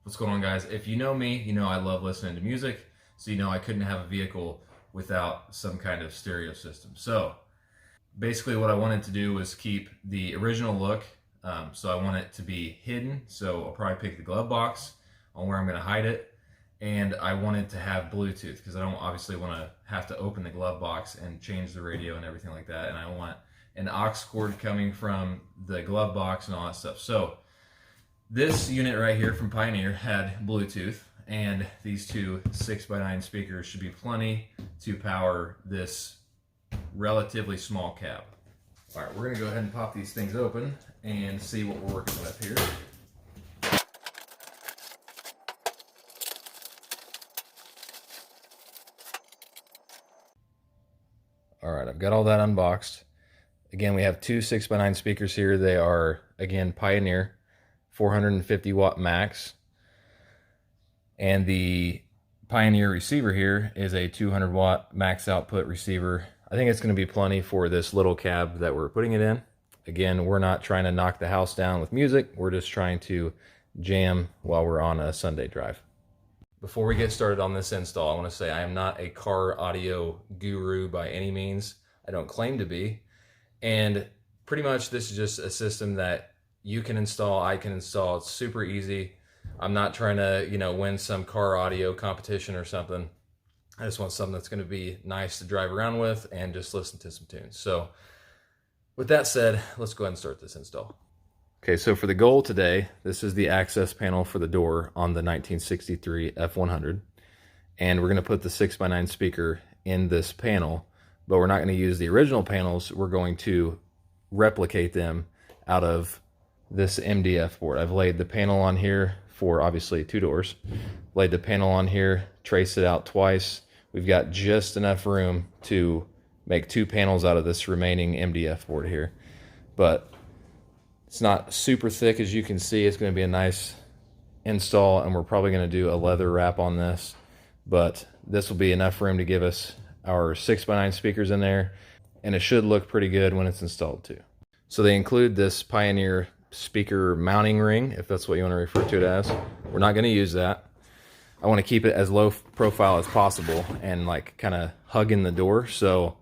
What's going on, guys? If you know me, you know I love listening to music, so you know I couldn't have a vehicle without some kind of stereo system. So basically what I wanted to do was keep the original look, so I want it to be hidden, so I'll probably pick the glove box on where I'm going to hide it, and I wanted to have Bluetooth because I don't obviously want to have to open the glove box and change the radio and everything like that, and I want an aux cord coming from the glove box and all that stuff. So this unit right here from Pioneer had Bluetooth, and these two 6x9 speakers should be plenty to power this relatively small cab. All right, we're gonna go ahead and pop these things open and see what we're working with here. All right, I've got all that unboxed. Again, we have two 6x9 speakers here. They are, again, Pioneer 450 watt max, and the Pioneer receiver here is a 200 watt max output receiver. I think it's going to be plenty for this little cab that we're putting it in. Again, we're not trying to knock the house down with music. We're just trying to jam while we're on a Sunday drive. Before we get started on this install, I want to say I am not a car audio guru by any means. I don't claim to be. And pretty much this is just a system that you can install, I can install. It's super easy. I'm not trying to, win some car audio competition or something. I just want something that's going to be nice to drive around with and just listen to some tunes. So with that said, let's go ahead and start this install. Okay, so for the goal today, this is the access panel for the door on the 1963 F100. And we're going to put the 6x9 speaker in this panel, but we're not going to use the original panels. We're going to replicate them out of this MDF board. I've laid the panel on here for obviously two doors. Laid the panel on here, traced it out twice. We've got just enough room to make two panels out of this remaining MDF board here. But it's not super thick, as you can see. It's going to be a nice install, and we're probably going to do a leather wrap on this. But this will be enough room to give us our 6x9 speakers in there, and it should look pretty good when it's installed too. So they include this Pioneer speaker mounting ring, if that's what you want to refer to it as. We're not going to use that. I want to keep it as low profile as possible and like kind of hugging the door. So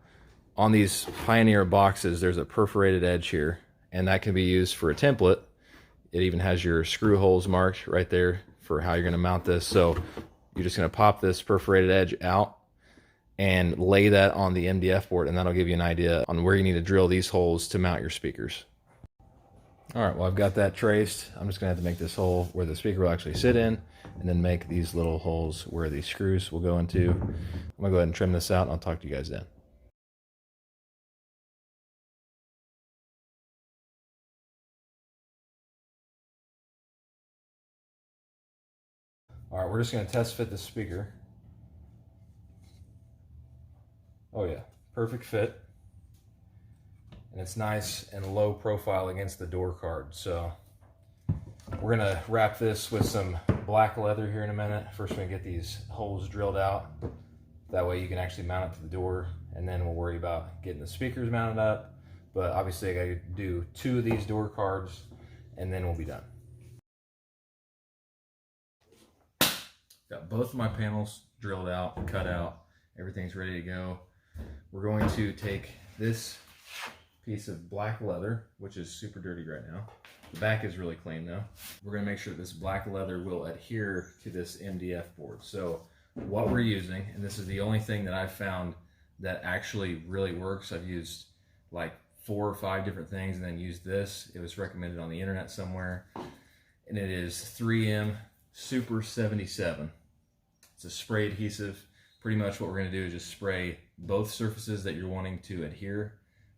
on these Pioneer boxes, there's a perforated edge here, and that can be used for a template. It even has your screw holes marked right there for how you're going to mount this. So you're just going to pop this perforated edge out and lay that on the MDF board, and that'll give you an idea on where you need to drill these holes to mount your speakers. All right, well, I've got that traced. I'm just gonna have to make this hole where the speaker will actually sit in, and then make these little holes where these screws will go into. I'm gonna go ahead and trim this out, and I'll talk to you guys then. All right, we're just gonna test fit the speaker. Oh yeah, perfect fit. And it's nice and low profile against the door card. So we're gonna wrap this with some black leather here in a minute. First, we're gonna get these holes drilled out. That way you can actually mount it to the door, and then we'll worry about getting the speakers mounted up. But obviously I gotta do two of these door cards, and then we'll be done. Got both of my panels drilled out, cut out. Everything's ready to go. We're going to take this piece of black leather, which is super dirty right now. The back is really clean though. We're gonna make sure this black leather will adhere to this MDF board. So what we're using, and this is the only thing that I've found that actually really works. I've used like 4 or 5 different things and then used this. It was recommended on the internet somewhere. And it is 3M Super 77. It's a spray adhesive. Pretty much what we're gonna do is just spray both surfaces that you're wanting to adhere,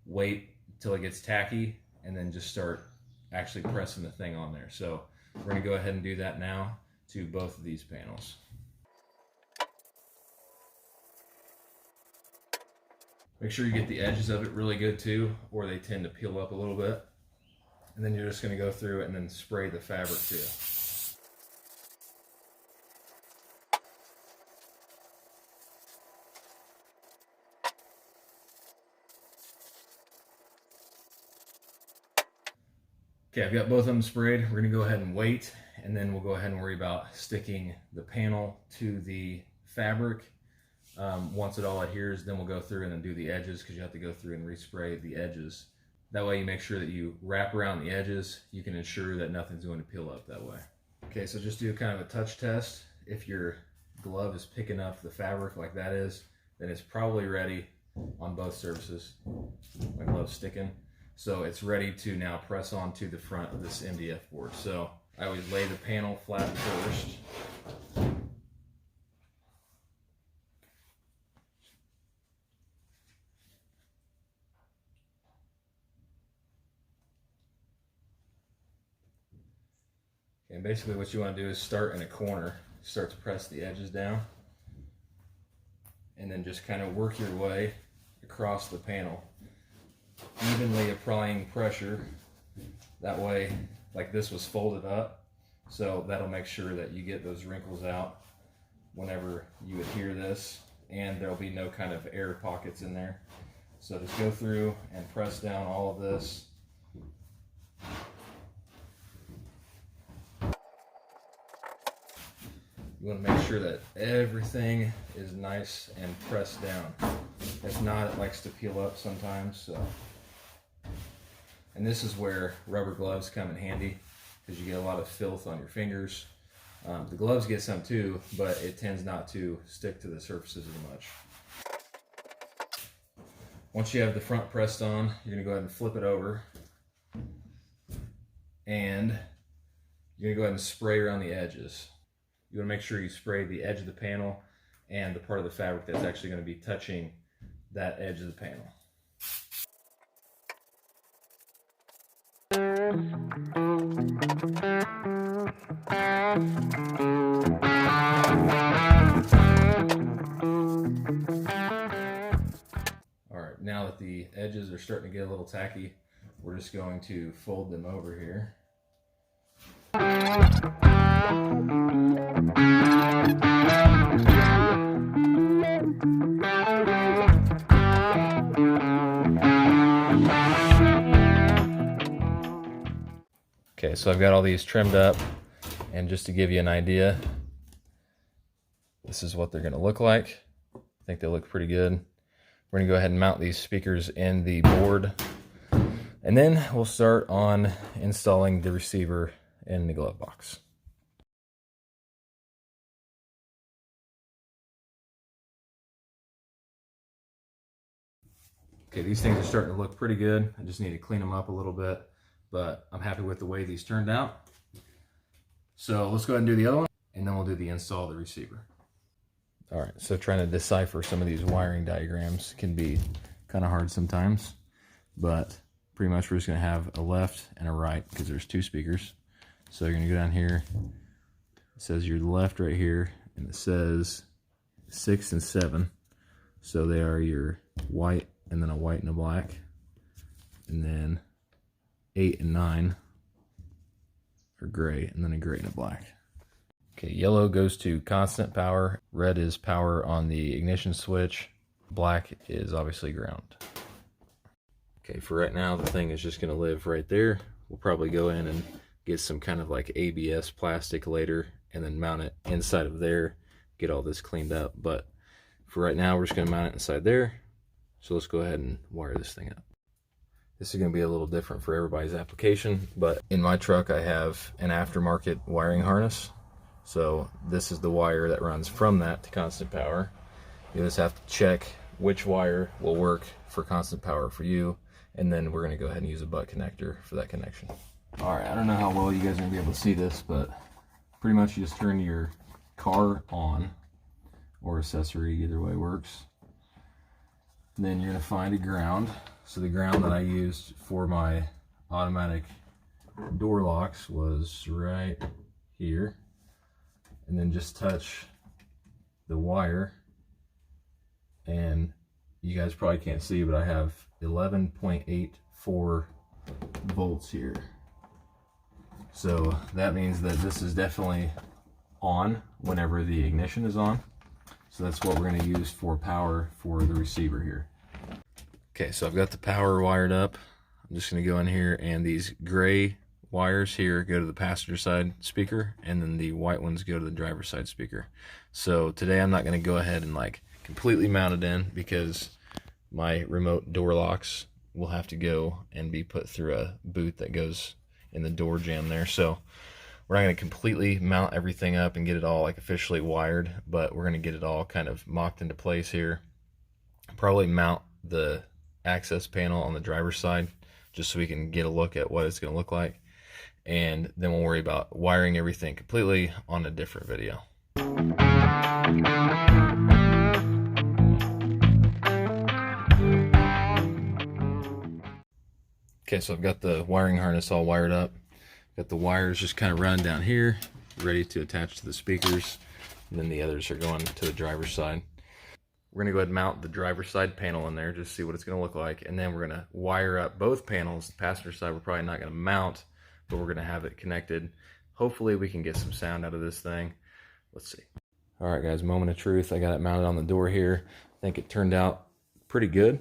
wait till it gets tacky, and then just start actually pressing the thing on there. So we're gonna go ahead and do that now to both of these panels. Make sure you get the edges of it really good too, or they tend to peel up a little bit. And then you're just gonna go through it and then spray the fabric too. Okay, I've got both of them sprayed. We're gonna go ahead and wait and then we'll go ahead and worry about sticking the panel to the fabric. Once it all adheres, then we'll go through and then do the edges, because you have to go through and respray the edges. That way you make sure that you wrap around the edges. You can ensure that nothing's going to peel up that way. Okay, so just do kind of a touch test. If your glove is picking up the fabric like that is, then it's probably ready on both surfaces. My glove's sticking. So it's ready to now press onto the front of this MDF board. So I always lay the panel flat first. And basically what you want to do is start in a corner, start to press the edges down, and then just kind of work your way across the panel, evenly applying pressure. That way, like this was folded up, so that'll make sure that you get those wrinkles out whenever you adhere this, and there'll be no kind of air pockets in there. So just go through and press down all of this. You want to make sure that everything is nice and pressed down. If not, it likes to peel up sometimes. So, and this is where rubber gloves come in handy, because you get a lot of filth on your fingers. The gloves get some too, but it tends not to stick to the surfaces as much. Once you have the front pressed on, you're going to go ahead and flip it over, and you're going to go ahead and spray around the edges. You want to make sure you spray the edge of the panel and the part of the fabric that's actually going to be touching that edge of the panel. All right, now that the edges are starting to get a little tacky, we're just going to fold them over here. Okay, so I've got all these trimmed up, and just to give you an idea, this is what they're going to look like. I think they look pretty good. We're going to go ahead and mount these speakers in the board, and then we'll start on installing the receiver in the glove box. Okay, these things are starting to look pretty good. I just need to clean them up a little bit, but I'm happy with the way these turned out. So let's go ahead and do the other one, and then we'll do the install of the receiver. All right, so trying to decipher some of these wiring diagrams can be kind of hard sometimes, but pretty much we're just gonna have a left and a right, because there's two speakers. So you're gonna go down here, it says your left right here, and it says 6 and 7. So they are your white, and then a white and a black. And then 8 and 9 are gray, and then a gray and a black. Okay, yellow goes to constant power, red is power on the ignition switch, black is obviously ground. Okay, for right now, the thing is just gonna live right there. We'll probably go in and get some kind of like ABS plastic later, and then mount it inside of there, get all this cleaned up. But for right now, we're just gonna mount it inside there. So let's go ahead and wire this thing up. This is gonna be a little different for everybody's application, but in my truck, I have an aftermarket wiring harness. So this is the wire that runs from that to constant power. You just have to check which wire will work for constant power for you, and then we're gonna go ahead and use a butt connector for that connection. All right, I don't know how well you guys are gonna be able to see this, but pretty much you just turn your car on, or accessory, either way works. And then you're gonna find a ground. So the ground that I used for my automatic door locks was right here. And then just touch the wire, and you guys probably can't see, but I have 11.84 volts here. So that means that this is definitely on whenever the ignition is on. So that's what we're going to use for power for the receiver here. Okay, so I've got the power wired up. I'm just going to go in here, and these gray wires here go to the passenger side speaker, and then the white ones go to the driver's side speaker. So today I'm not going to go ahead and like completely mount it in, because my remote door locks will have to go and be put through a boot that goes in the door jamb there. So we're not going to completely mount everything up and get it all like officially wired, but we're going to get it all kind of mocked into place here. Probably mount the access panel on the driver's side just so we can get a look at what it's going to look like, and then we'll worry about wiring everything completely on a different video. Okay, so I've got the wiring harness all wired up. Got the wires just kind of running down here, ready to attach to the speakers, and then the others are going to the driver's side. We're gonna go ahead and mount the driver's side panel in there, just to see what it's gonna look like, and then we're gonna wire up both panels. The passenger side we're probably not gonna mount, but we're gonna have it connected. Hopefully we can get some sound out of this thing. Let's see. All right, guys, moment of truth. I got it mounted on the door here. I think it turned out pretty good.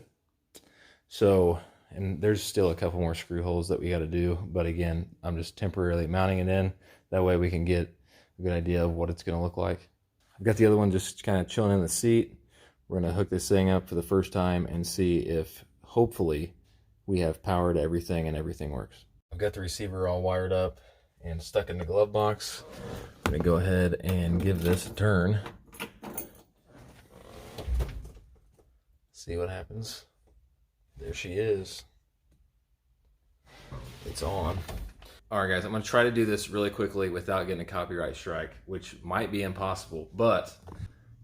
So, and there's still a couple more screw holes that we got to do, but again, I'm just temporarily mounting it in. That way we can get a good idea of what it's going to look like. I've got the other one just kind of chilling in the seat. We're going to hook this thing up for the first time and see if hopefully we have power to everything and everything works. I've got the receiver all wired up and stuck in the glove box. I'm going to go ahead and give this a turn. See what happens. There she is. It's on. All right, guys, I'm going to try to do this really quickly without getting a copyright strike, which might be impossible, but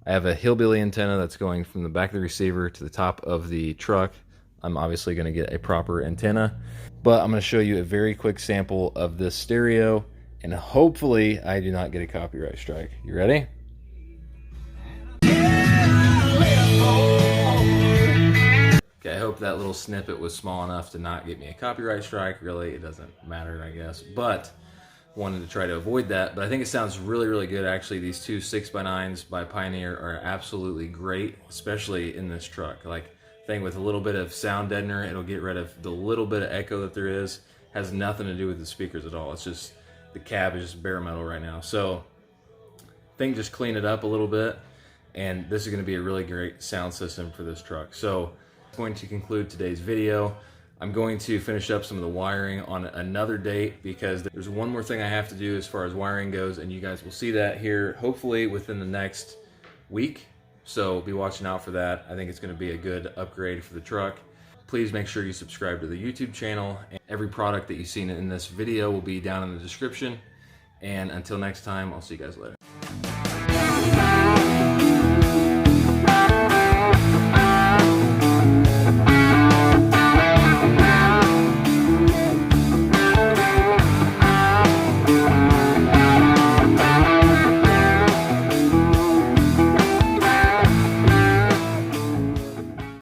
I have a hillbilly antenna that's going from the back of the receiver to the top of the truck. I'm obviously going to get a proper antenna, but I'm going to show you a very quick sample of this stereo, and hopefully I do not get a copyright strike. You ready? Okay, I hope that little snippet was small enough to not get me a copyright strike. Really, it doesn't matter, I guess, but wanted to try to avoid that. But I think it sounds really, really good. Actually, these two 6x9s by Pioneer are absolutely great, especially in this truck. Like, I think with a little bit of sound deadener, it'll get rid of the little bit of echo that there is. Has nothing to do with the speakers at all. It's just the cab is just bare metal right now. So I think just clean it up a little bit, and this is going to be a really great sound system for this truck. So going to conclude today's video. I'm going to finish up some of the wiring on another date, because there's one more thing I have to do as far as wiring goes, and you guys will see that here hopefully within the next week. So be watching out for that. I think it's going to be a good upgrade for the truck. Please make sure you subscribe to the YouTube channel, and every product that you've seen in this video will be down in the description. And until next time, I'll see you guys later.